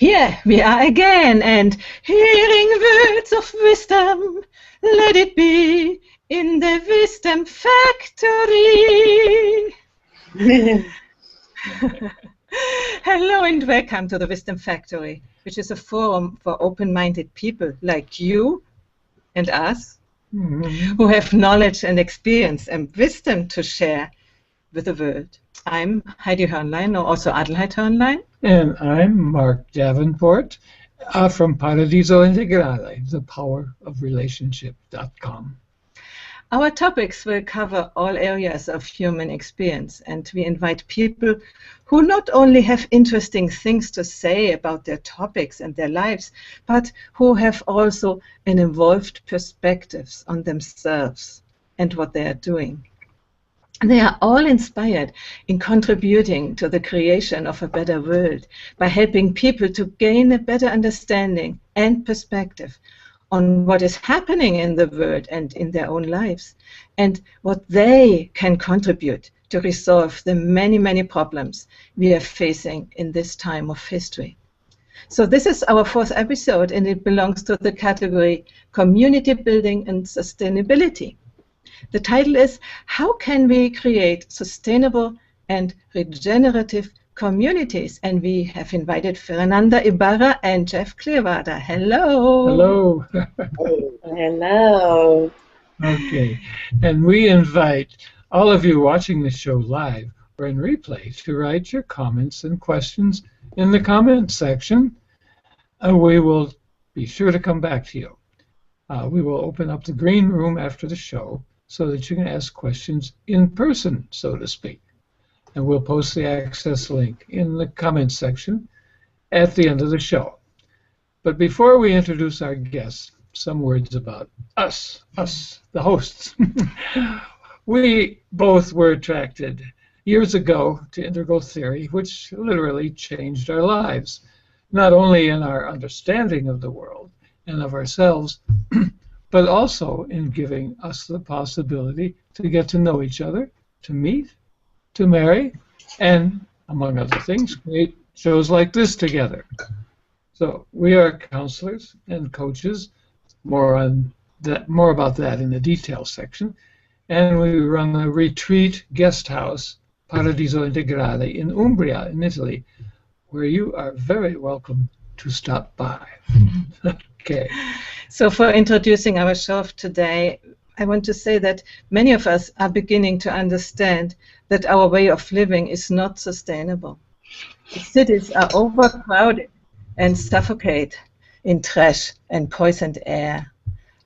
Here we are again, and hearing words of wisdom, let it be in the Wisdom Factory. Hello and welcome to the Wisdom Factory, which is a forum for open-minded people like you and us, who have knowledge and experience and wisdom to share with the world. I'm Heidi Hörnlein, or also Adelheid Hörnlein. And I'm Mark Davenport from Paradiso Integrale, the power of relationship.com. Our topics will cover all areas of human experience, and we invite people who not only have interesting things to say about their topics and their lives, but who have also an evolved perspectives on themselves and what they are doing. They are all inspired in contributing to the creation of a better world by helping people to gain a better understanding and perspective on what is happening in the world and in their own lives, and what they can contribute to resolve the many, many problems we are facing in this time of history. So this is our fourth episode, and it belongs to the category Community Building and Sustainability. The title is, How Can We Create Sustainable and Regenerative Communities? And we have invited Ferananda Ibarra and Jeff Clearwater. Hello. Hello. Hello. Okay. And we invite all of you watching the show live or in replay to write your comments and questions in the comment section. And we will be sure to come back to you. We will open up the green room after the show so that you can ask questions in person, so to speak. And we'll post the access link in the comments section at the end of the show. But before we introduce our guests, some words about us, the hosts. We both were attracted years ago to integral theory, which literally changed our lives, not only in our understanding of the world and of ourselves, but also in giving us the possibility to get to know each other, to meet, to marry, and, among other things, create shows like this together. So we are counselors and coaches, more about that in the details section, and we run a retreat guest house, Paradiso Integrale, in Umbria, in Italy, where you are very welcome to stop by. Okay. So for introducing our show today, I want to say that many of us are beginning to understand that our way of living is not sustainable. The cities are overcrowded and suffocate in trash and poisoned air.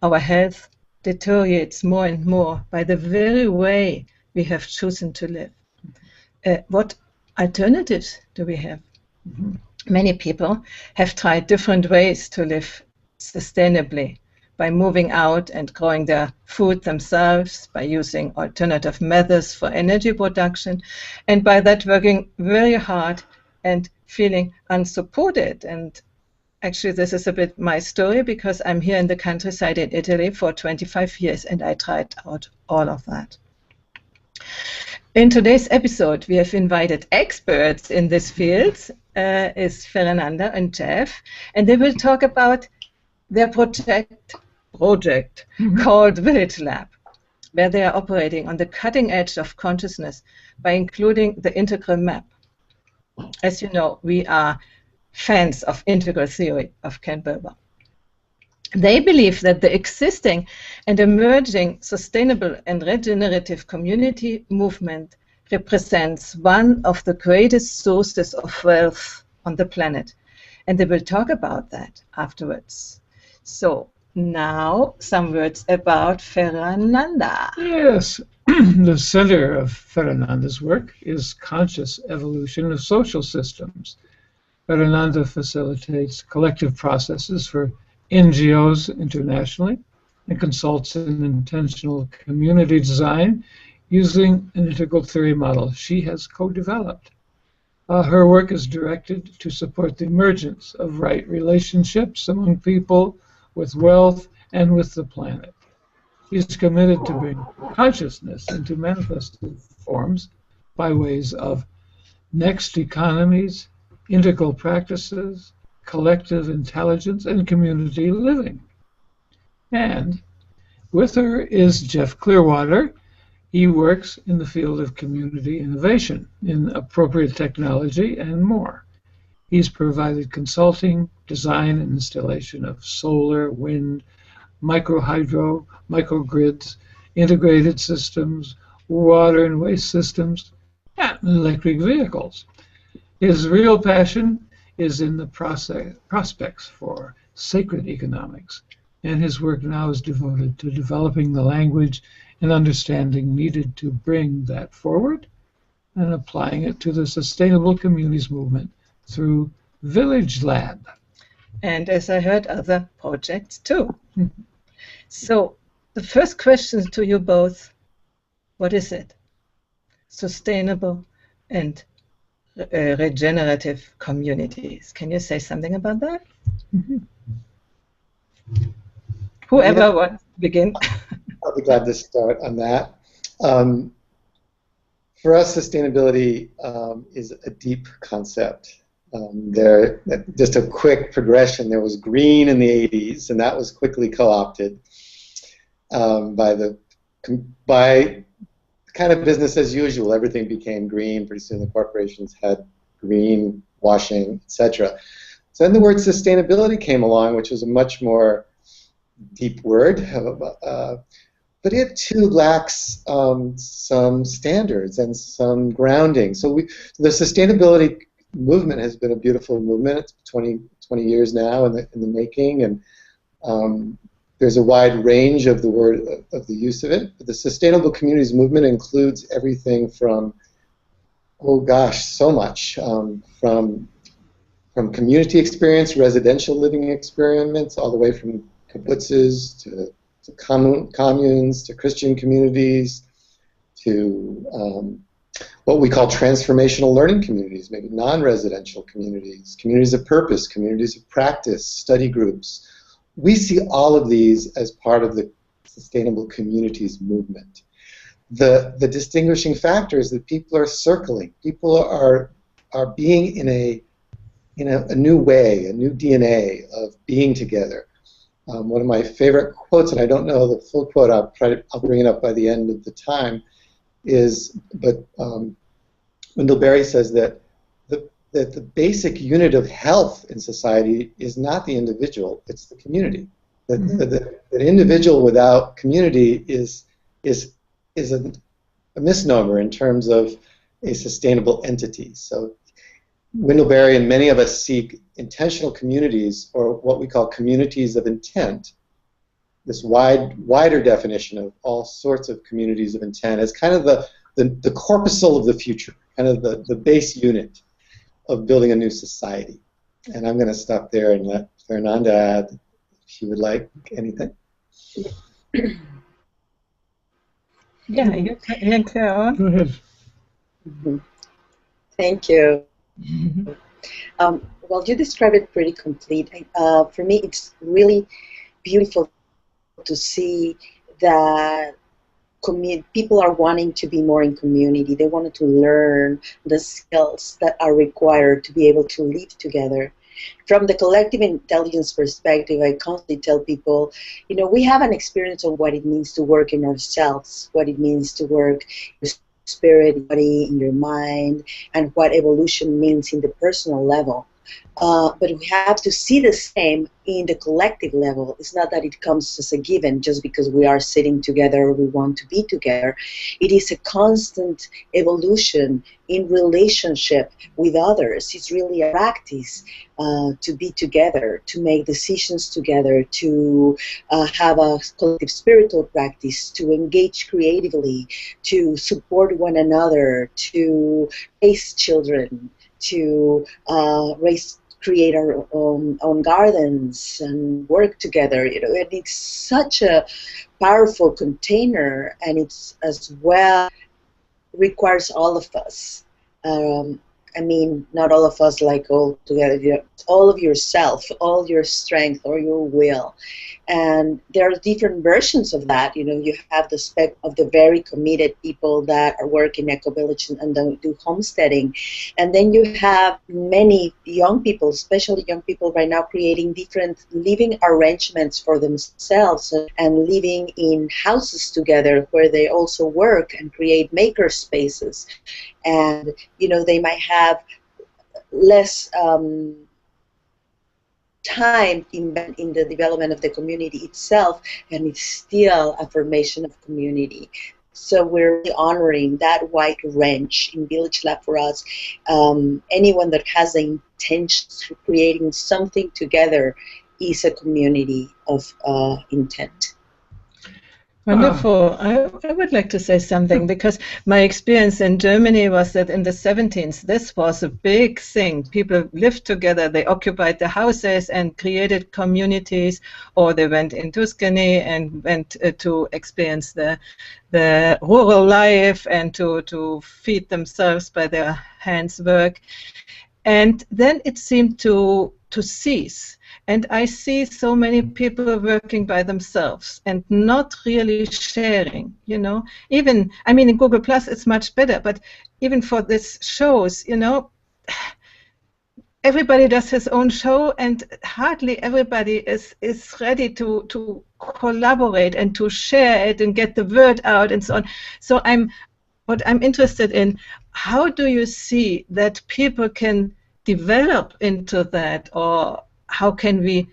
Our health deteriorates more and more by the very way we have chosen to live. What alternatives do we have? Many people have tried different ways to live sustainably, by moving out and growing their food themselves, by using alternative methods for energy production, and by that working very hard and feeling unsupported. And actually this is a bit my story, because I'm here in the countryside in Italy for 25 years and I tried out all of that. In today's episode, we have invited experts in this field, is Ferananda and Jeff, and they will talk about their project called Village Lab, where they are operating on the cutting edge of consciousness by including the integral map. As you know, we are fans of integral theory of Ken Wilber. They believe that the existing and emerging sustainable and regenerative community movement represents one of the greatest sources of wealth on the planet, and they will talk about that afterwards. So now some words about Ferananda. Yes, the center of Ferananda's work is conscious evolution of social systems. Ferananda facilitates collective processes for NGOs internationally and consults in intentional community design using an integral theory model she has co-developed. Her work is directed to support the emergence of right relationships among people, with wealth, and with the planet. She is committed to bring consciousness into manifested forms by ways of next economies, integral practices, collective intelligence, and community living. And with her is Jeff Clearwater. He works in the field of community innovation in appropriate technology and more. He's provided consulting, design, and installation of solar, wind, microhydro, microgrids, integrated systems, water and waste systems, and electric vehicles. His real passion is in the prospects for sacred economics, and his work now is devoted to developing the language and understanding needed to bring that forward and applying it to the sustainable communities movement through Village Lab. And as I heard, other projects too. So the first question to you both, what is it? Sustainable and regenerative communities. Can you say something about that? Whoever wants to begin. I'll be glad to start on that. For us, sustainability is a deep concept. Just a quick progression. There was green in the 80s, and that was quickly co-opted by kind of business as usual. Everything became green. Pretty soon the corporations had green washing, etc. So then the word sustainability came along, which was a much more deep word, but it too lacks some standards and some grounding. So the sustainability movement has been a beautiful movement. It's 20 years now in the making, and there's a wide range of the use of it. But the sustainable communities movement includes everything from, oh gosh, so much, from community experience, residential living experiments, all the way from kibbutzes to communes, to Christian communities, to what we call transformational learning communities, maybe non-residential communities, communities of purpose, communities of practice, study groups. We see all of these as part of the sustainable communities movement. The distinguishing factor is that people are circling. People are being in a new way, a new DNA of being together. One of my favorite quotes, and I don't know the full quote, I'll bring it up by the end of the time, Wendell Berry says that the basic unit of health in society is not the individual, it's the community. That individual without community is a misnomer in terms of a sustainable entity. So Wendell Berry and many of us seek intentional communities, or what we call communities of intent, this wider definition of all sorts of communities of intent as kind of the corpuscle of the future, kind of the base unit of building a new society. And I'm going to stop there and let Ferananda add if she would like anything. Yeah, you can carry on. Go ahead. Thank you. Well, you described it pretty complete. For me, it's really beautiful to see that people are wanting to be more in community. They wanted to learn the skills that are required to be able to live together. From the collective intelligence perspective, I constantly tell people, we have an experience of what it means to work in ourselves, what it means to work in your spirit, body, in your mind, and what evolution means in the personal level. But we have to see the same in the collective level. It's not that it comes as a given just because we are sitting together, we want to be together. It is a constant evolution in relationship with others. It's really a practice to be together, to make decisions together, to have a collective spiritual practice, to engage creatively, to support one another, to raise children, to create our own gardens and work together. And it's such a powerful container, and it's as well requires all of us. I mean, not all of us like all together. All of yourself, all your strength, or your will, And there are different versions of that. You have the spec of the very committed people that are working eco-village and do homesteading. And then you have many young people, especially young people right now, creating different living arrangements for themselves and living in houses together where they also work and create maker spaces. And, they might have less time in the development of the community itself, and it's still a formation of community. So we're really honoring that wide range in Village Lab for us. Anyone that has the intention of creating something together is a community of intent. Wonderful. I would like to say something, because my experience in Germany was that in the 70s, this was a big thing. People lived together, they occupied the houses and created communities, or they went in Tuscany and went to experience the rural life and to feed themselves by their hands' work. And then it seemed to cease. And I see so many people working by themselves and not really sharing, Even, in Google Plus it's much better, but even for these shows, everybody does his own show, and hardly everybody is ready to collaborate and to share it and get the word out and so on. So what I'm interested in, how do you see that people can develop into that, or how can we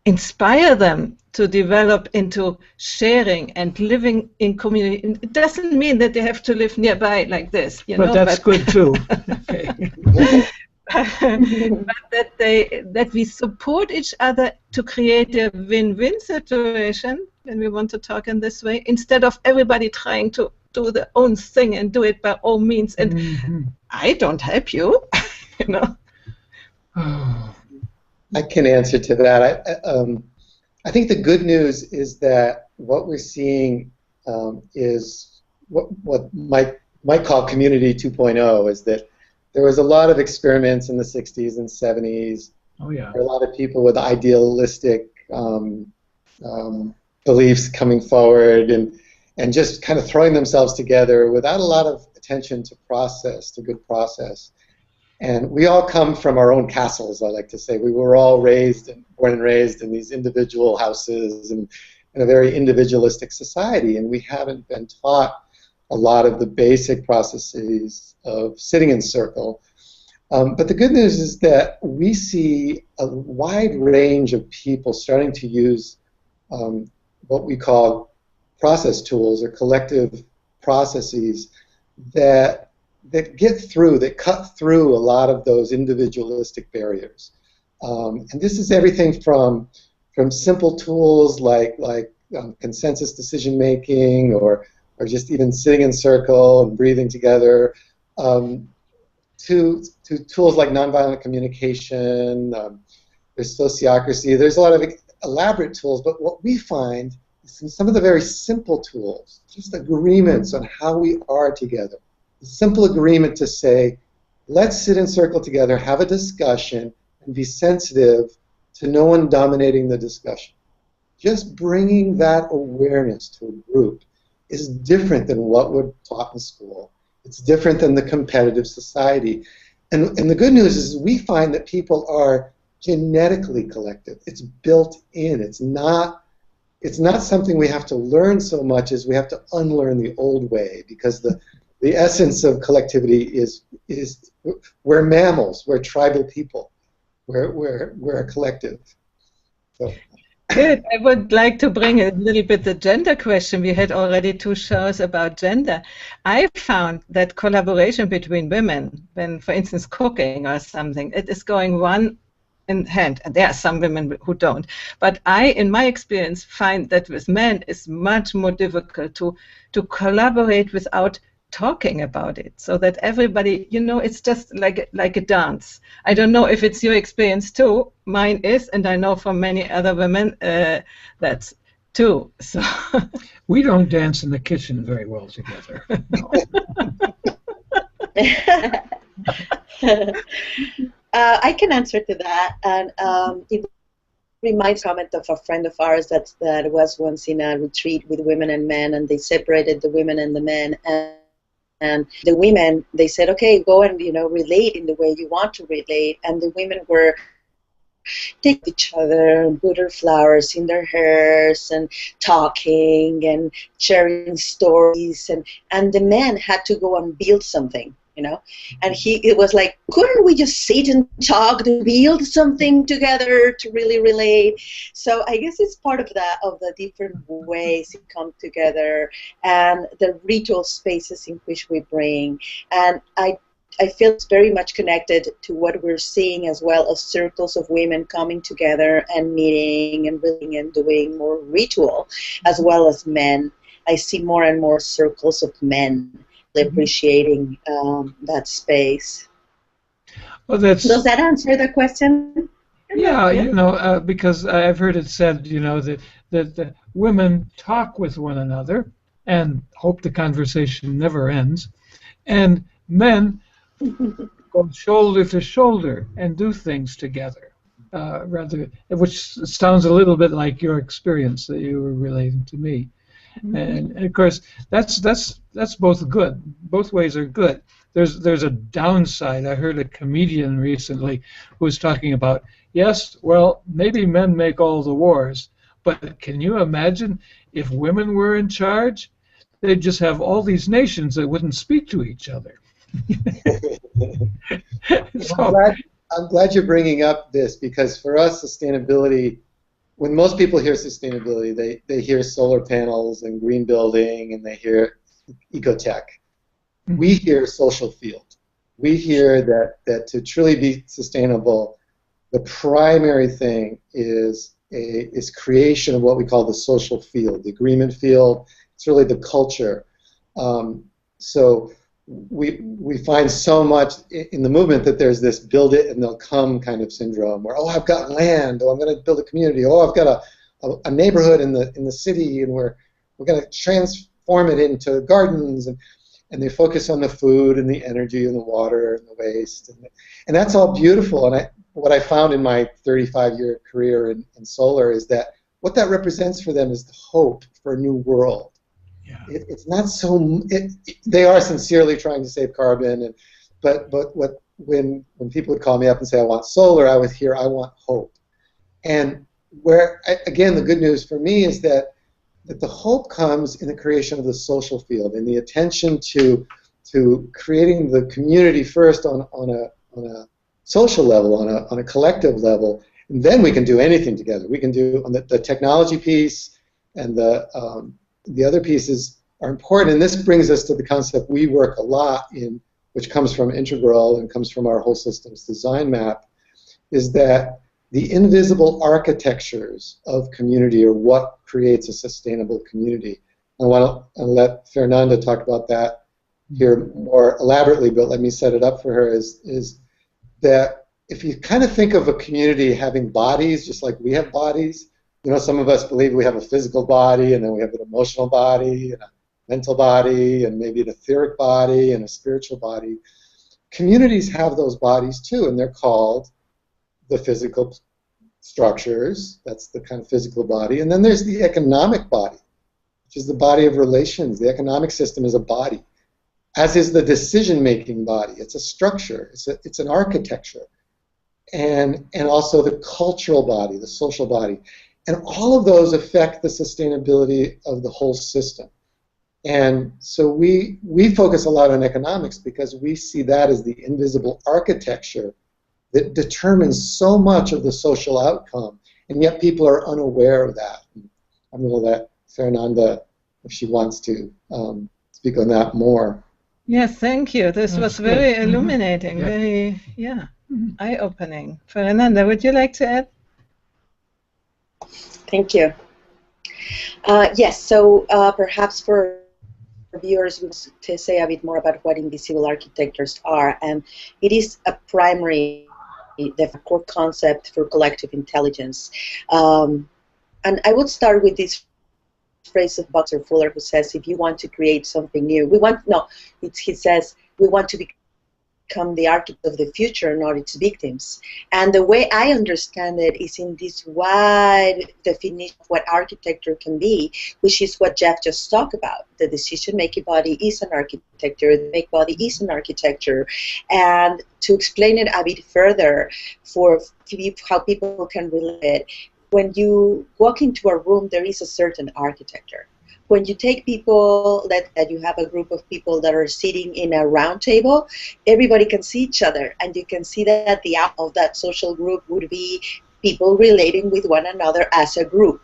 inspire them to develop into sharing and living in community? It doesn't mean that they have to live nearby like this, But that's good too. Okay. But that we support each other to create a win-win situation, when we want to talk in this way, instead of everybody trying to do their own thing and do it by all means. And I don't help you, Oh. I can answer to that. I think the good news is that what we're seeing is what might call community 2.0, is that there was a lot of experiments in the 60s and 70s. Oh, yeah. There were a lot of people with idealistic beliefs coming forward and just kind of throwing themselves together without a lot of attention to good process. And we all come from our own castles, I like to say. We were all born and raised in these individual houses and in a very individualistic society, and we haven't been taught a lot of the basic processes of sitting in circle. But the good news is that we see a wide range of people starting to use what we call process tools or collective processes that cut through a lot of those individualistic barriers. And this is everything from simple tools like consensus decision making, or just even sitting in circle and breathing together, to tools like nonviolent communication. There's sociocracy. There's a lot of elaborate tools, but what we find is in some of the very simple tools, just agreements on how we are together. A simple agreement to say, let's sit in circle together, have a discussion, and be sensitive to no one dominating the discussion. Just bringing that awareness to a group is different than what we're taught in school. It's different than the competitive society. And the good news is we find that people are genetically collective. It's built in. It's not something we have to learn so much as we have to unlearn the old way, because the essence of collectivity is we're mammals, we're tribal people, we're a collective. So. Good. I would like to bring a little bit the gender question. We had already 2 shows about gender. I found that collaboration between women, when, for instance, cooking or something, it is going one in hand. And there are some women who don't. But I, in my experience, find that with men it's much more difficult to collaborate without talking about it, so that everybody, it's just like a dance. I don't know if it's your experience too. Mine is, and I know from many other women that's too. So we don't dance in the kitchen very well together. I can answer to that, and reminds comment of a friend of ours that was once in a retreat with women and men, and they separated the women and the men, and the women, they said, okay, go and relate in the way you want to relate, and the women were take each other and put their flowers in their hairs and talking and sharing stories, and the man had to go and build something, and it was like, couldn't we just sit and talk to build something together to really relate? So I guess it's part of the different ways it come together and the ritual spaces in which we bring. And I feel it's very much connected to what we're seeing as well as circles of women coming together and meeting and really and doing more ritual, as well as men. I see more and more circles of men appreciating that space. Well, Does that answer the question? Yeah, because I've heard it said, that women talk with one another and hope the conversation never ends, and men go shoulder to shoulder and do things together, which sounds a little bit like your experience that you were relating to me. And of course, that's both good. Both ways are good. There's a downside. I heard a comedian recently who was talking about, yes, well, maybe men make all the wars, but can you imagine if women were in charge? They'd just have all these nations that wouldn't speak to each other. I'm glad you're bringing up this, because for us, sustainability, when most people hear sustainability, they hear solar panels and green building, and they hear ecotech. We hear social field. We hear that to truly be sustainable, the primary thing is creation of what we call the social field, the agreement field. It's really the culture. So we find so much in the movement that there's this build it and they'll come kind of syndrome, where, oh, I've got land, oh, I'm going to build a community, oh, I've got a neighborhood in the city, and we're going to transform it into gardens, and they focus on the food and the energy and the water and the waste, and that's all beautiful. And what I found in my 35-year career in solar is that what that represents for them is the hope for a new world. Yeah. It's not so. They are sincerely trying to save carbon, but when people would call me up and say, I want solar, I would hear, I want hope. And again, the good news for me is that the hope comes in the creation of the social field, and the attention to creating the community first on a social level, on a collective level, and then we can do anything together. We can do on the technology piece, and the other pieces are important, and this brings us to the concept we work a lot in, which comes from Integral and comes from our whole systems design map, is that the invisible architectures of community are what creates a sustainable community. I want to let Ferananda talk about that here more elaborately, but let me set it up for her, is that if you kind of think of a community having bodies, just like we have bodies, some of us believe we have a physical body, and then we have an emotional body, and a mental body, and maybe an etheric body, and a spiritual body. Communities have those bodies too, and they're called the physical structures. That's the kind of physical body. And then there's the economic body, which is the body of relations. The economic system is a body, as is the decision-making body. It's a structure. It's an architecture. And also the cultural body, the social body. And all of those affect the sustainability of the whole system. And so we focus a lot on economics because we see that as the invisible architecture that determines so much of the social outcome, and yet people are unaware of that. I'm going to let Ferananda, if she wants to, speak on that more. Yes, thank you. This was very illuminating, very, eye-opening. Ferananda, would you like to add? Thank you. Yes, so perhaps for viewers to say a bit more about what invisible architectures are, and it is a primary, the core concept for collective intelligence. And I would start with this phrase of Buckminster Fuller, who says, if you want to create something new, he says, we want to become the architect of the future, not its victims. And the way I understand it is in this wide definition of what architecture can be, which is what Jeff just talked about. The decision-making body is an architecture, the make body is an architecture. And to explain it a bit further for how people can relate, when you walk into a room, there is a certain architecture. When you take people, that you have a group of people that are sitting in a round table, everybody can see each other, and you can see that the out of that social group would be people relating with one another as a group.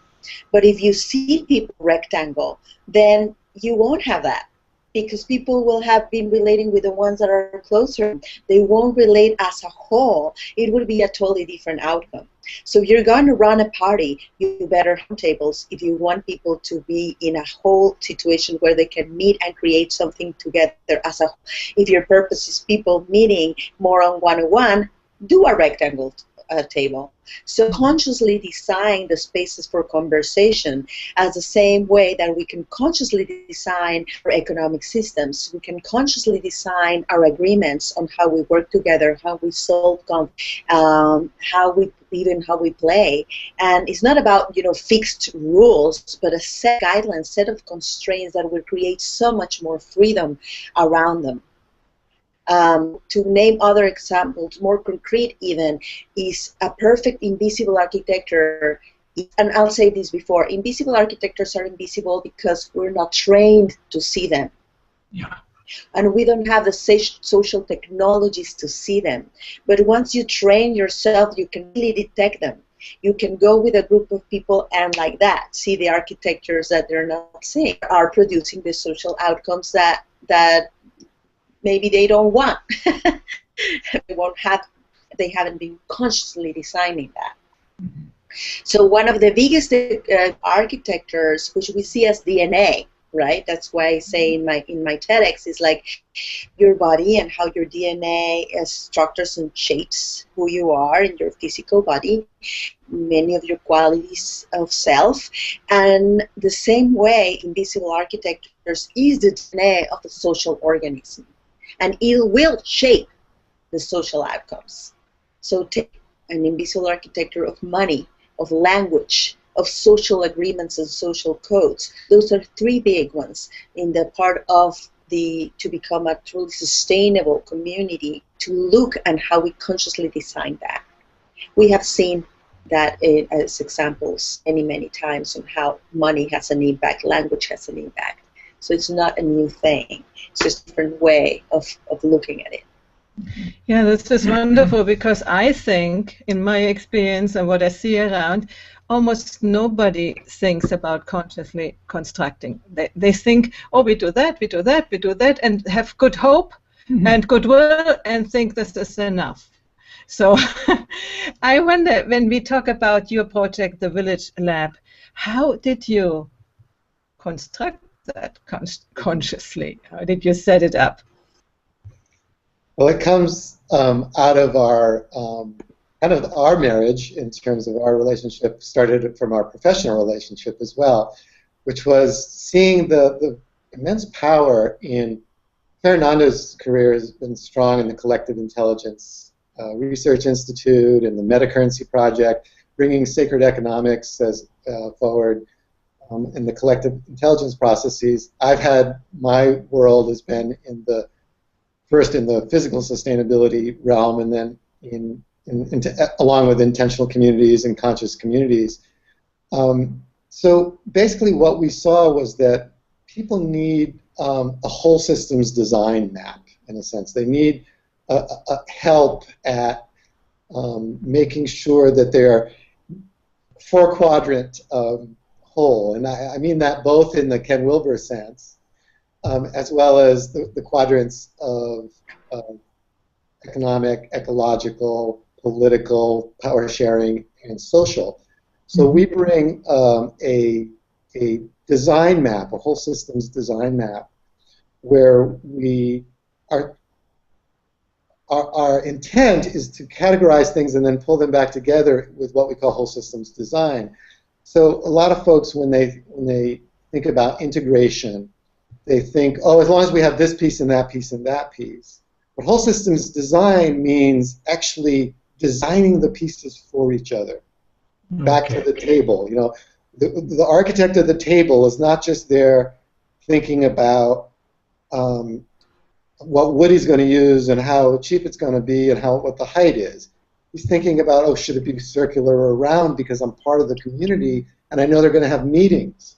But if you see people rectangle, then you won't have that, because people will have been relating with the ones that are closer. They won't relate as a whole. It would be a totally different outcome. So if you're going to run a party, you better have tables if you want people to be in a whole situation where they can meet and create something together as a whole. If your purpose is people meeting more on one-on-one, do a rectangle table. So consciously design the spaces for conversation as the same way that we can consciously design our economic systems. We can consciously design our agreements on how we work together, how we solve conflict, how we play. And it's not about, you know, fixed rules, but a set guidelines, set of constraints that will create so much more freedom around them. To name other examples, more concrete even, is a perfect invisible architecture. And I'll say this before, invisible architectures are invisible because we're not trained to see them. Yeah. And we don't have the social technologies to see them. But once you train yourself, you can really detect them. You can go with a group of people and like that, see the architectures that they're not seeing are producing the social outcomes that maybe they don't want. They haven't been consciously designing that. Mm-hmm. So one of the biggest architectures, which we see as DNA, right? That's why I say in my TEDx is like your body and how your DNA structures and shapes who you are in your physical body, many of your qualities of self, and the same way invisible architectures is the DNA of the social organism. And it will shape the social outcomes. So take an invisible architecture of money, of language, of social agreements and social codes. Those are three big ones in the part of to become a truly sustainable community, to look at how we consciously design that. We have seen that as examples many times on how money has an impact, language has an impact. So it's not a new thing. It's just a different way of looking at it. Yeah, this is wonderful, because I think, in my experience and what I see around, almost nobody thinks about consciously constructing. They think, oh, we do that, and have good hope and goodwill and think this is enough. So I wonder, when we talk about your project, the Village Lab, how did you construct that consciously? How did you set it up? Well, it comes out of our kind of our marriage, in terms of our relationship, started from our professional relationship as well, which was seeing the immense power in Ferananda's career has been strong in the Collective Intelligence Research Institute and the Metacurrency Project, bringing sacred economics forward. In the collective intelligence processes. I've had, my world has been first in the physical sustainability realm, and then along with intentional communities and conscious communities. So basically what we saw was that people need a whole systems design map, in a sense. They need a help at making sure that they're four-quadrant whole, and I mean that both in the Ken Wilber sense, as well as the quadrants of economic, ecological, political, power sharing, and social. So we bring a design map, a whole systems design map, where our intent is to categorize things and then pull them back together with what we call whole systems design. So a lot of folks, when they think about integration, they think, oh, as long as we have this piece and that piece and that piece. But whole systems design means actually designing the pieces for each other. Back to the table. You know, the architect of the table is not just there thinking about what wood he's going to use and how cheap it's going to be and what the height is. He's thinking about, oh, should it be circular or round because I'm part of the community and I know they're going to have meetings.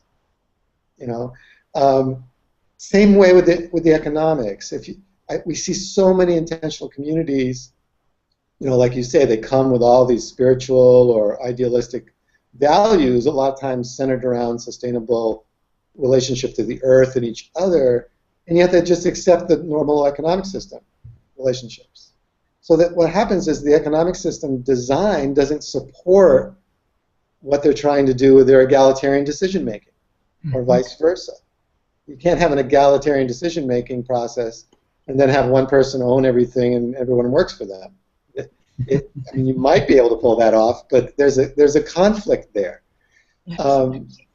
You know, same way with the economics. We see so many intentional communities. You know, like you say, they come with all these spiritual or idealistic values, a lot of times centered around sustainable relationship to the earth and each other, and yet they just accept the normal economic system relationships. So that what happens is the economic system design doesn't support what they're trying to do with their egalitarian decision making, or vice versa. You can't have an egalitarian decision making process and then have one person own everything and everyone works for them. I mean, you might be able to pull that off, but there's a conflict there.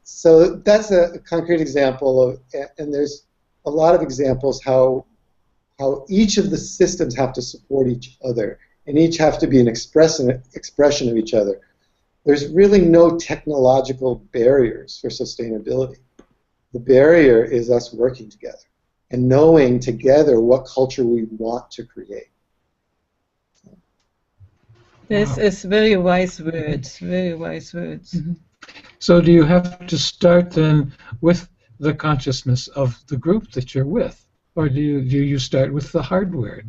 So that's a concrete example of, and there's a lot of examples how each of the systems have to support each other, and each have to be an expression of each other. There's really no technological barriers for sustainability. The barrier is us working together and knowing together what culture we want to create. This is very wise words, very wise words. Mm-hmm. So do you have to start then with the consciousness of the group that you're with? Or do you start with the hardware?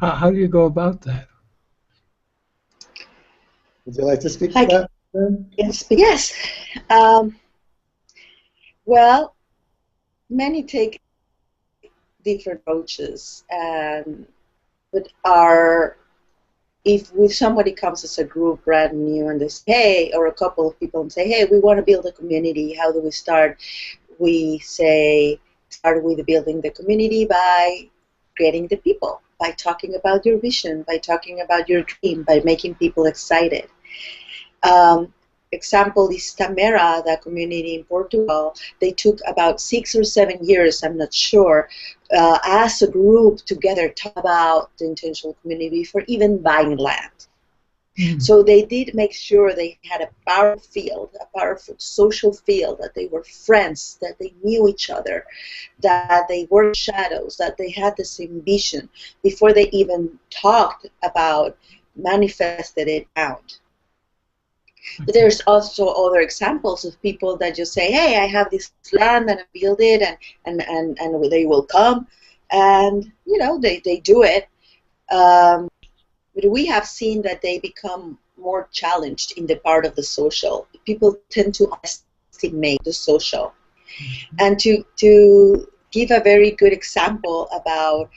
How do you go about that? Would you like to speak to that? Yes. Well, many take different approaches, but if somebody comes as a group brand new and they say, hey, or a couple of people and say, hey, we want to build a community, how do we start? We say, start with building the community by getting the people, by talking about your vision, by talking about your dream, by making people excited. Example is Tamera, the community in Portugal. They took about 6 or 7 years, I'm not sure, as a group together talk about the intentional community before even buying land. Mm-hmm. So they did make sure they had a powerful social field, that they were friends, that they knew each other, that they were shadows, that they had the same vision before they even talked about manifested it out. But there's also other examples of people that just say, hey, I have this land and I build it and they will come, and you know they do it. But we have seen that they become more challenged in the part of the social. People tend to estimate the social. And to give a very good example about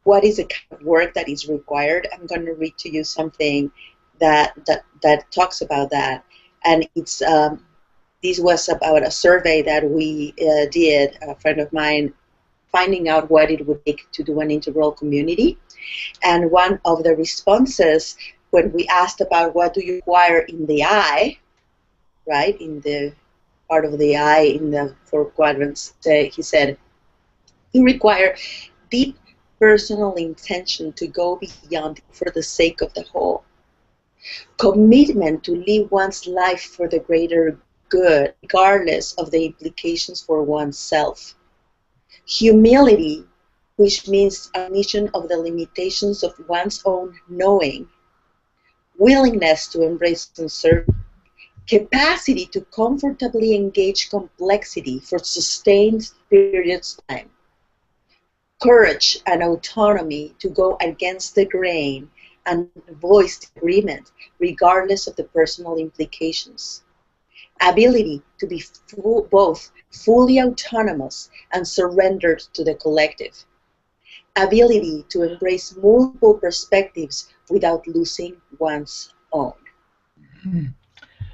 what is the kind of work that is required, I'm going to read to you something that talks about that, and it's this was about a survey that we did, a friend of mine, finding out what it would take to do an integral community. And one of the responses, when we asked about what do you require in the eye, right, in the part of the eye in the 4 quadrants, he said, you require deep personal intention to go beyond for the sake of the whole. Commitment to live one's life for the greater good, regardless of the implications for oneself. Humility, which means admission of the limitations of one's own knowing. Willingness to embrace uncertainty. Capacity to comfortably engage complexity for sustained periods of time. Courage and autonomy to go against the grain and voice agreement, regardless of the personal implications. Ability to be both fully autonomous and surrendered to the collective. Ability to embrace multiple perspectives without losing one's own.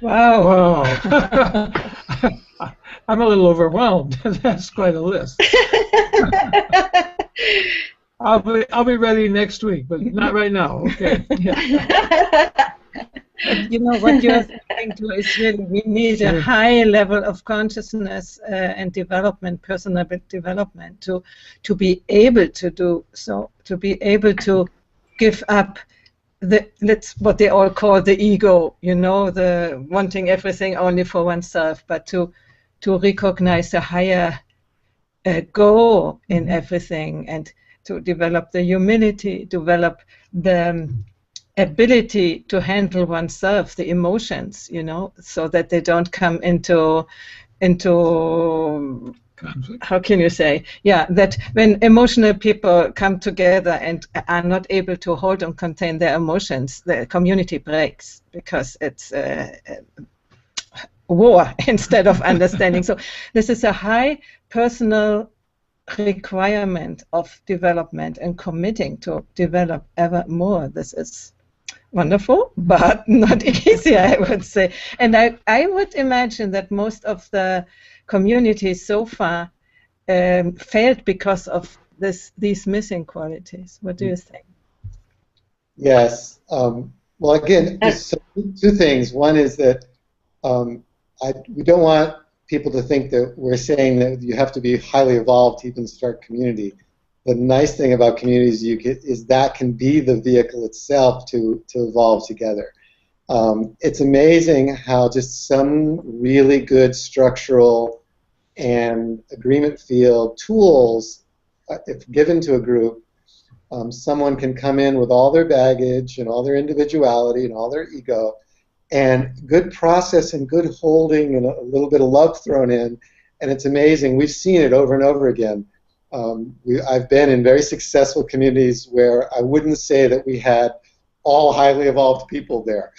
Wow. I'm a little overwhelmed. That's quite a list. I'll be ready next week, but not right now. Okay. Yeah. You know what getting to is really we need a high level of consciousness and development, personal development, to be able to do so, to be able to give up what they all call the ego, the wanting everything only for oneself, but to recognize the higher goal in everything, and to develop the humility, develop the ability to handle oneself, the emotions, so that they don't come into conflict. How can you say? Yeah, that when emotional people come together and are not able to hold and contain their emotions, the community breaks because it's war instead of understanding. So this is a high personal requirement of development and committing to develop ever more. This is wonderful, but not easy, I would say. And I would imagine that most of the communities so far failed because of these missing qualities. What do you think? Yes. Well, again, there's two things. One is that we don't want people to think that we're saying that you have to be highly evolved to even start community. The nice thing about communities is that can be the vehicle itself to evolve together. It's amazing how just some really good structural and agreement field tools, if given to a group, someone can come in with all their baggage and all their individuality and all their ego, and good process and good holding and a little bit of love thrown in, and it's amazing. We've seen it over and over again. I've been in very successful communities where I wouldn't say that we had all highly evolved people there,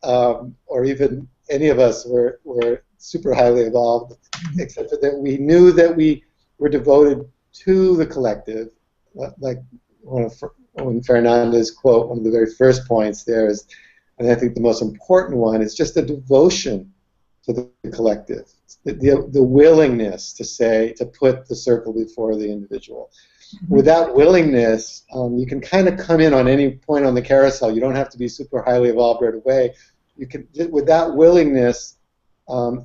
or even any of us were super highly evolved, except for that we knew that we were devoted to the collective. Like when Ferananda's quote, one of the very first points there is, and I think the most important one, is just a devotion to the collective, the willingness to put the circle before the individual. Mm-hmm. With that willingness, you can kind of come in on any point on the carousel. You don't have to be super highly evolved right away. You can, with that willingness,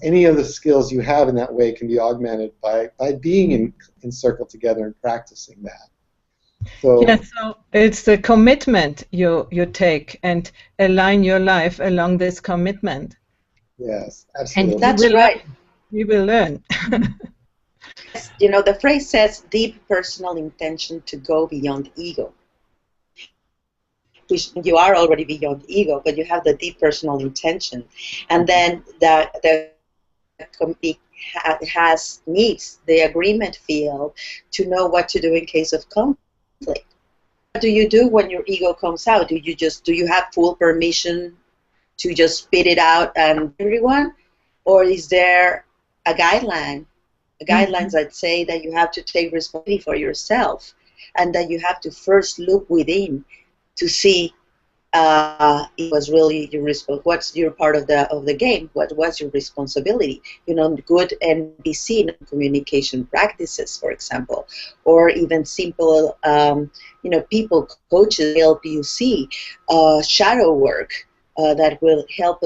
any of the skills you have in that way can be augmented by being in circle together and practicing that. So, yeah, so it's the commitment you take and align your life along this commitment. Yes, absolutely. And that's right. We will learn. The phrase says deep personal intention to go beyond ego. Which you are already beyond ego, but you have the deep personal intention. And then the committee needs the agreement field to know what to do in case of conflict. What do you do when your ego comes out? Do you have full permission to just spit it out and everyone? Or is there a guideline? Guidelines that say that you have to take responsibility for yourself, and that you have to first look within to see it was really your what's your part of the game, what was your responsibility. Good NBC, communication practices, for example, or even simple people coaches help you see shadow work that will help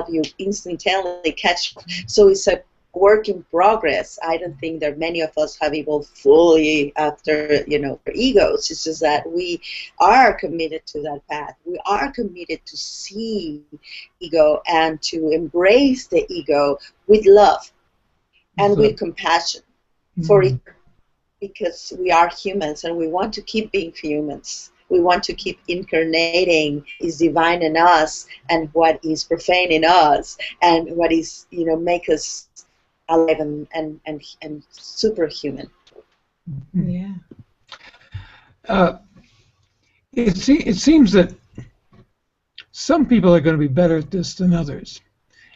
you instantly catch. So it's a work in progress. I don't think that many of us have evolved fully after our egos. It's just that we are committed to that path. We are committed to see ego and to embrace the ego with love and with compassion for it, because we are humans and we want to keep being humans. We want to keep incarnating is divine in us and what is profane in us, and what is make us alive and superhuman. Yeah. It seems that some people are going to be better at this than others,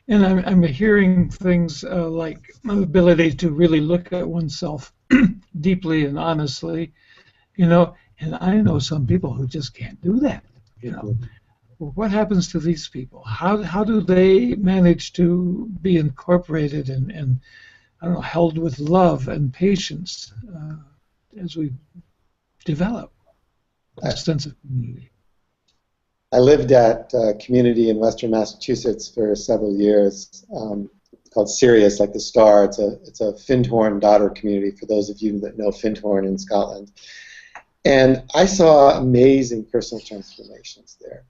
and I'm hearing things like my ability to really look at oneself deeply and honestly, and I know some people who just can't do that. Well, what happens to these people? How do they manage to be incorporated and I don't know, held with love and patience as we develop a sense of community? I lived at a community in Western Massachusetts for several years. Called Sirius, like the star. It's a Findhorn daughter community, for those of you that know Findhorn in Scotland. And I saw amazing personal transformations there.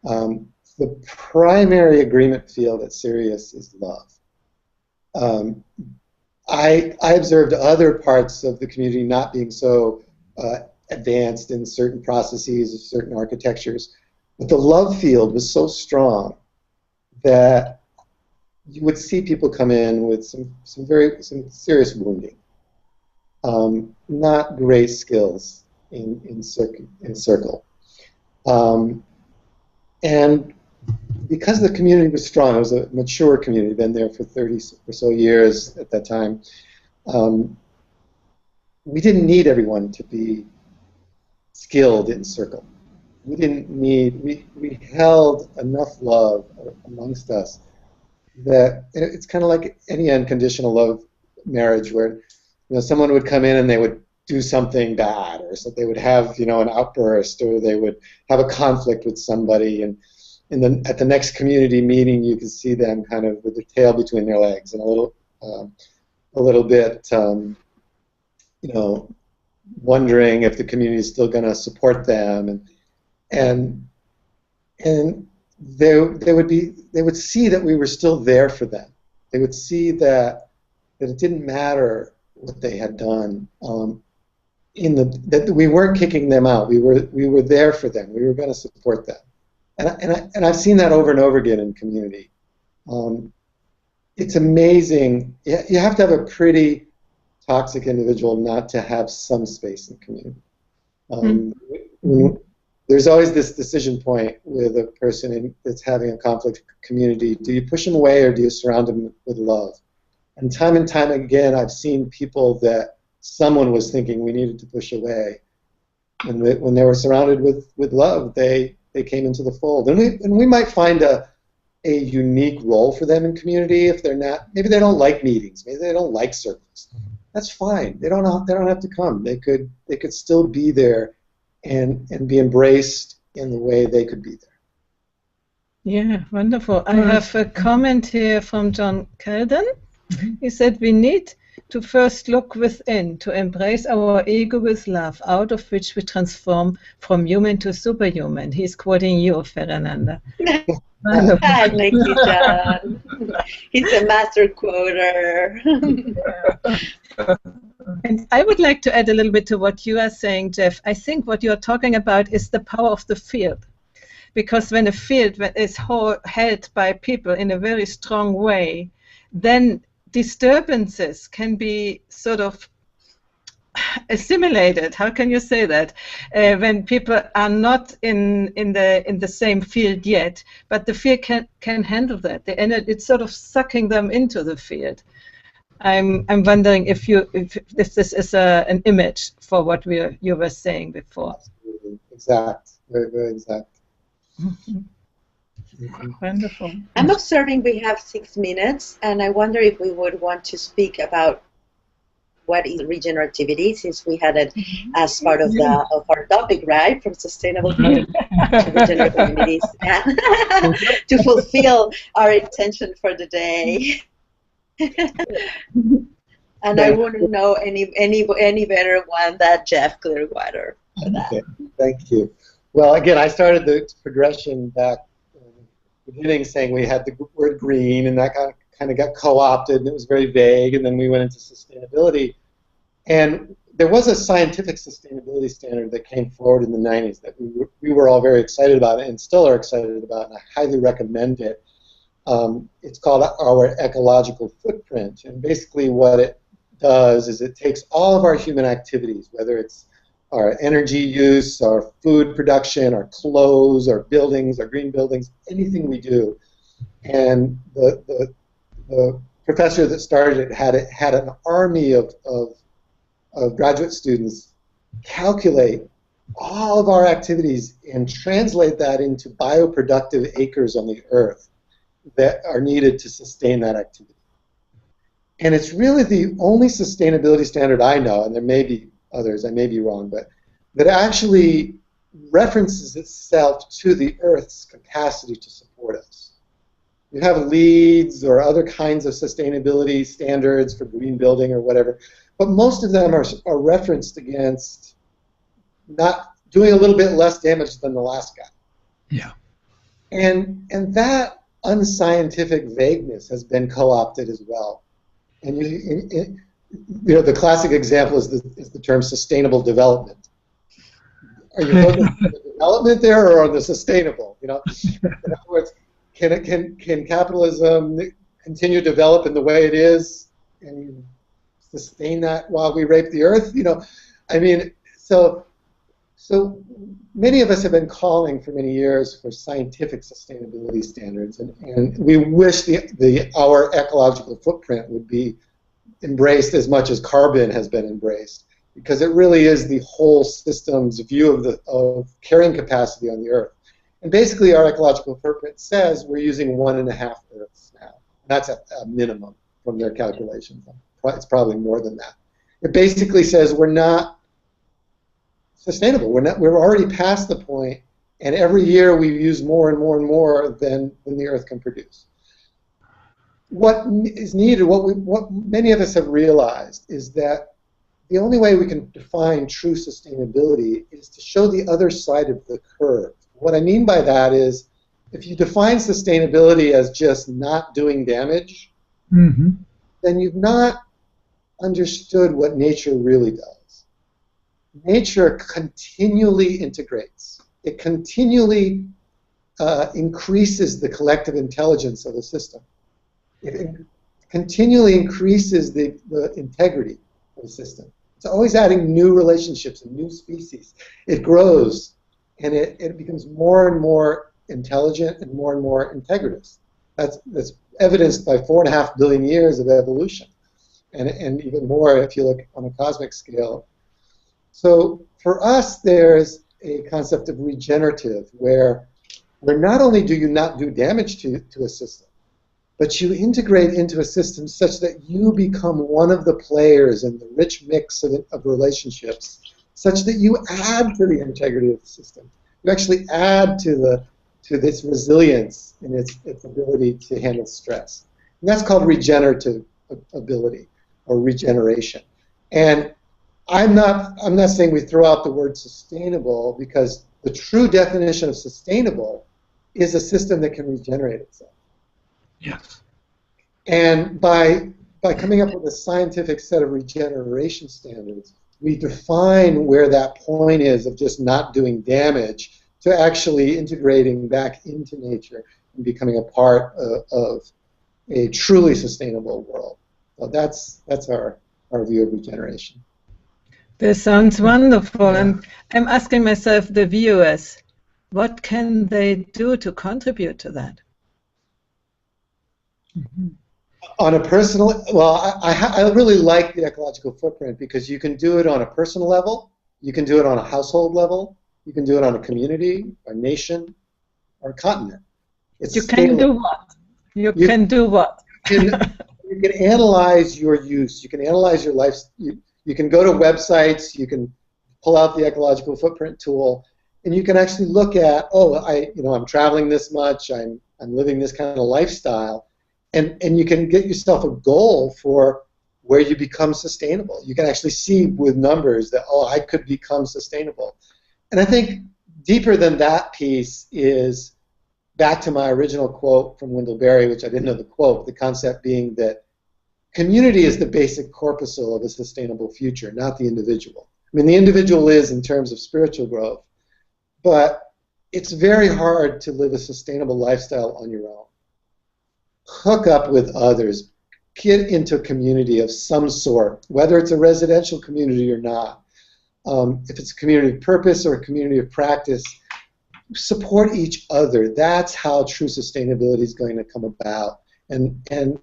The primary agreement field at Sirius is love. I observed other parts of the community not being so advanced in certain processes of certain architectures, but the love field was so strong that you would see people come in with some serious wounding, not great skills in circle, and because the community was strong, it was a mature community, been there for 30 or so years at that time. We didn't need everyone to be skilled in circle. We didn't need. We held enough love amongst us that it's kind of like any unconditional love marriage, where someone would come in and they would do something bad, or so they would have an outburst, or they would have a conflict with somebody, and then at the next community meeting you could see them kind of with their tail between their legs and a little bit wondering if the community is still going to support them, and they would see that we were still there for them. They would see that it didn't matter what they had done, that we weren't kicking them out. We were there for them. We were going to support them, and I've seen that over and over again in community. It's amazing. You have to have a pretty toxic individual not to have some space in community. There's always this decision point with a person that's having a conflict community. Do you push them away, or do you surround them with love? And time again, I've seen people that someone was thinking we needed to push away, and when they were surrounded with love, they came into the fold. And we might find a unique role for them in community if they're not. Maybe they don't like meetings. Maybe they don't like circles. That's fine. They don't have to come. They could still be there and be embraced in the way they could be there. Yeah, wonderful. I have a comment here from John Kelden. He said, we need to first look within, to embrace our ego with love, out of which we transform from human to superhuman. He's quoting you, Ferananda. Thank you, John. He's a master quoter. And I would like to add a little bit to what you are saying, Jeff. I think what you're talking about is the power of the field. Because when a field is held by people in a very strong way, then disturbances can be sort of assimilated. How can you say that? When people are not in the same field yet, but the field can handle that. It's sort of sucking them into the field. I'm wondering if this is an image for what you were saying before. Absolutely. Exact. Very, very exact. Wonderful. I'm observing we have 6 minutes, and I wonder if we would want to speak about what is regenerativity, since we had it as part of our topic, right? From sustainable to regenerative communities, to fulfill our intention for the day. And I wouldn't know any better one than Jeff Clearwater for that. Okay. Thank you. Well, again, I started the progression back in the beginning saying we had the word green, and that kind of got co-opted, and it was very vague, and then we went into sustainability. And there was a scientific sustainability standard that came forward in the 90s that we were all very excited about and still are excited about, and I highly recommend it. It's called our ecological footprint, and basically what it does is it takes all of our human activities, whether it's our energy use, our food production, our clothes, our buildings, our green buildings, anything we do. And the professor that started it had an army of graduate students calculate all of our activities and translate that into bioproductive acres on the earth that are needed to sustain that activity. And it's really the only sustainability standard I know, and there may be others, I may be wrong, but that actually references itself to the Earth's capacity to support us. You have LEEDs or other kinds of sustainability standards for green building or whatever, but most of them are referenced against not doing a little bit less damage than the last guy. Yeah. And that unscientific vagueness has been co-opted as well. And you know, the classic example is the term sustainable development. Are you focused on the development there or on the sustainable? You know, in other words, can capitalism continue to develop in the way it is and sustain that while we rape the earth? You know, I mean, so many of us have been calling for many years for scientific sustainability standards, and we wish our ecological footprint would be embraced as much as carbon has been embraced, because it really is the whole system's view of carrying capacity on the Earth. And basically, our ecological footprint says we're using 1.5 Earths now. That's a minimum from their calculations. It's probably more than that. It basically says we're not sustainable. We're already past the point, and every year we use more and more and more than the Earth can produce. What is needed, what many of us have realized, is that the only way we can define true sustainability is to show the other side of the curve. What I mean by that is, if you define sustainability as just not doing damage, Mm-hmm. then you've not understood what nature really does. Nature continually integrates. It continually increases the collective intelligence of the system. It continually increases the integrity of the system. It's always adding new relationships and new species. It grows, and it becomes more and more intelligent and more integritous. That's evidenced by 4.5 billion years of evolution, and even more if you look on a cosmic scale. So for us, there's a concept of regenerative, where not only do you not do damage to a system, but you integrate into a system such that you become one of the players in the rich mix of relationships, such that you add to the integrity of the system. You actually add to this resilience and its ability to handle stress. And that's called regenerative ability or regeneration. And I'm not saying we throw out the word sustainable, because the true definition of sustainable is a system that can regenerate itself. Yes. And by coming up with a scientific set of regeneration standards, we define where that point is of just not doing damage to actually integrating back into nature and becoming a part of a truly sustainable world. So that's our view of regeneration. This sounds wonderful, Yeah. and I'm asking myself, the viewers, what can they do to contribute to that? Mm-hmm. On a personal, well, I really like the ecological footprint, because you can do it on a personal level, you can do it on a household level, you can do it on a community, a nation, or a continent. You can do what? You can do what? You can analyze your use. You can analyze your life. You can go to websites. You can pull out the ecological footprint tool, and you can actually look at, I'm traveling this much. I'm living this kind of lifestyle, and you can get yourself a goal for where you become sustainable. You can actually see with numbers that, I could become sustainable. And I think deeper than that piece is back to my original quote from Wendell Berry, which I didn't know the quote, the concept being that community is the basic corpuscle of a sustainable future, not the individual. I mean, the individual is in terms of spiritual growth, but it's very hard to live a sustainable lifestyle on your own. Hook up with others. Get into a community of some sort, whether it's a residential community or not. If it's a community of purpose or a community of practice, support each other. That's how true sustainability is going to come about. And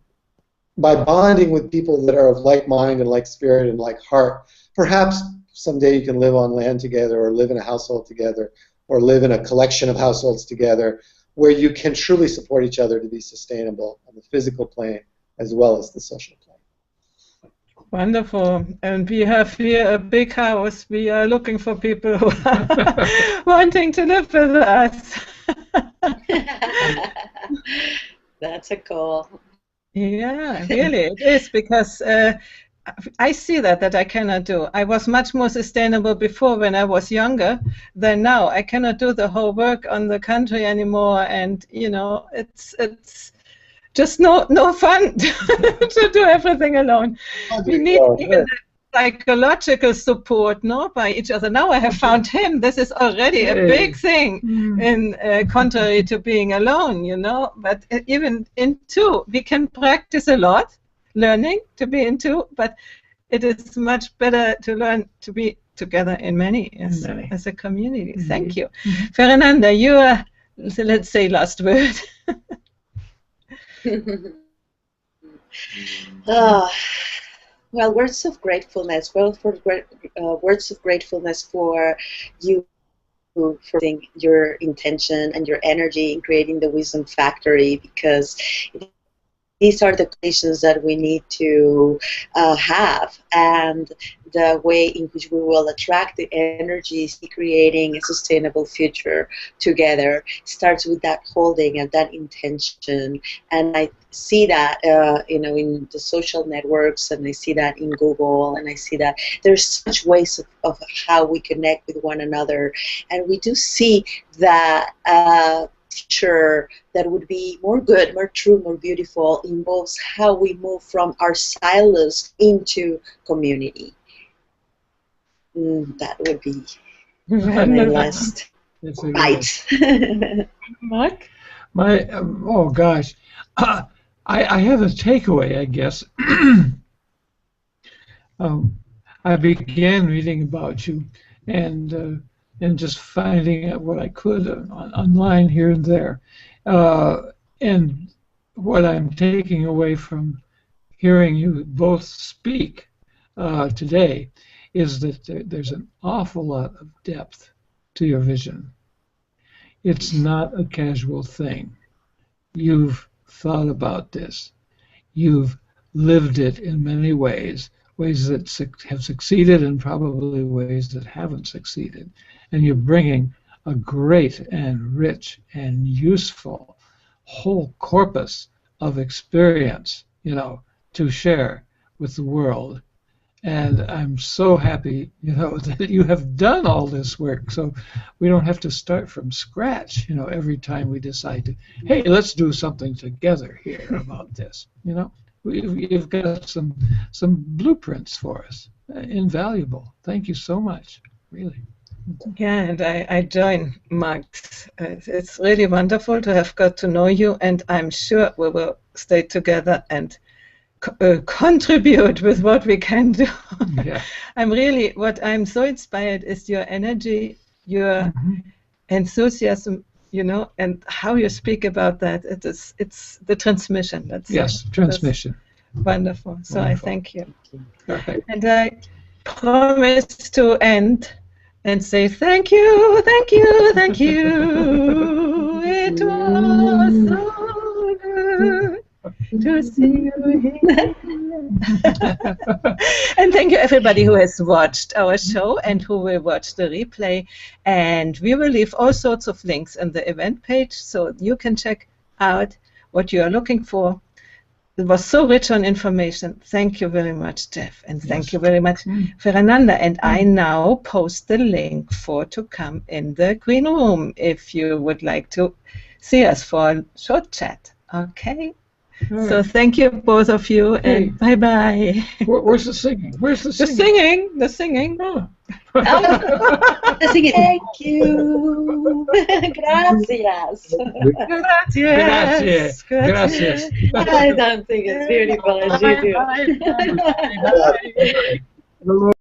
by bonding with people that are of like mind and like spirit and like heart, perhaps someday you can live on land together, or live in a household together, or live in a collection of households together, where you can truly support each other to be sustainable on the physical plane as well as the social plane. Wonderful. And we have here a big house. We are looking for people who are wanting to live with us. That's a goal. Yeah, really, it is, because I see that I cannot do. I was much more sustainable before when I was younger than now. I cannot do the whole work on the country anymore, and it's just no fun to do everything alone. We need even psychological support, by each other. Now I have found him. This is already a big thing, in contrary to being alone, But even in two, we can practice a lot, learning to be in two, but it is much better to learn to be together in many as a community. Mm-hmm. Thank you. Mm-hmm. Ferananda, you are, let's say, last word. Well, words of gratefulness. Words of gratefulness for you, for your intention and your energy in creating the Wisdom Factory, because these are the conditions that we need to have, and the way in which we will attract the energies, creating a sustainable future together, starts with that holding and that intention. And I see that in the social networks, and I see that in Google, and I see that there's such ways of how we connect with one another, and we do see that future that would be more good, more true, more beautiful involves how we move from our silos into community. That would be my last bite. Mark? Oh gosh, I have a takeaway, I guess. I began reading about you, and just finding out what I could online here and there. And what I'm taking away from hearing you both speak today is that there's an awful lot of depth to your vision. It's not a casual thing. You've thought about this. You've lived it in many ways that have succeeded and probably ways that haven't succeeded. And you're bringing a great and rich and useful whole corpus of experience, to share with the world. And I'm so happy, that you have done all this work, so we don't have to start from scratch, every time we decide to, hey, let's do something together here about this, You've got some blueprints for us. Invaluable. Thank you so much, really. Yeah, and I join Max. It's really wonderful to have got to know you, and I'm sure we will stay together and contribute with what we can do. Yeah. What I'm so inspired is your energy, your enthusiasm, and how you speak about that. It's the transmission. Transmission. That's wonderful. So I thank you. Perfect. And I promise to end and say thank you, thank you, thank you. It was so good to see you here. And thank you everybody who has watched our show and who will watch the replay. And we will leave all sorts of links on the event page so you can check out what you are looking for. It was so rich on information. Thank you very much, Jeff. And thank you very much, Ferananda. And I now post the link to come in the green room if you would like to see us for a short chat. Okay? Right. So thank you, both of you, and bye-bye. Where's the singing? Where's the singing? The singing. Oh. The singing. Thank you. Gracias. Gracias. Gracias. I don't think it's beautiful as you do. Bye.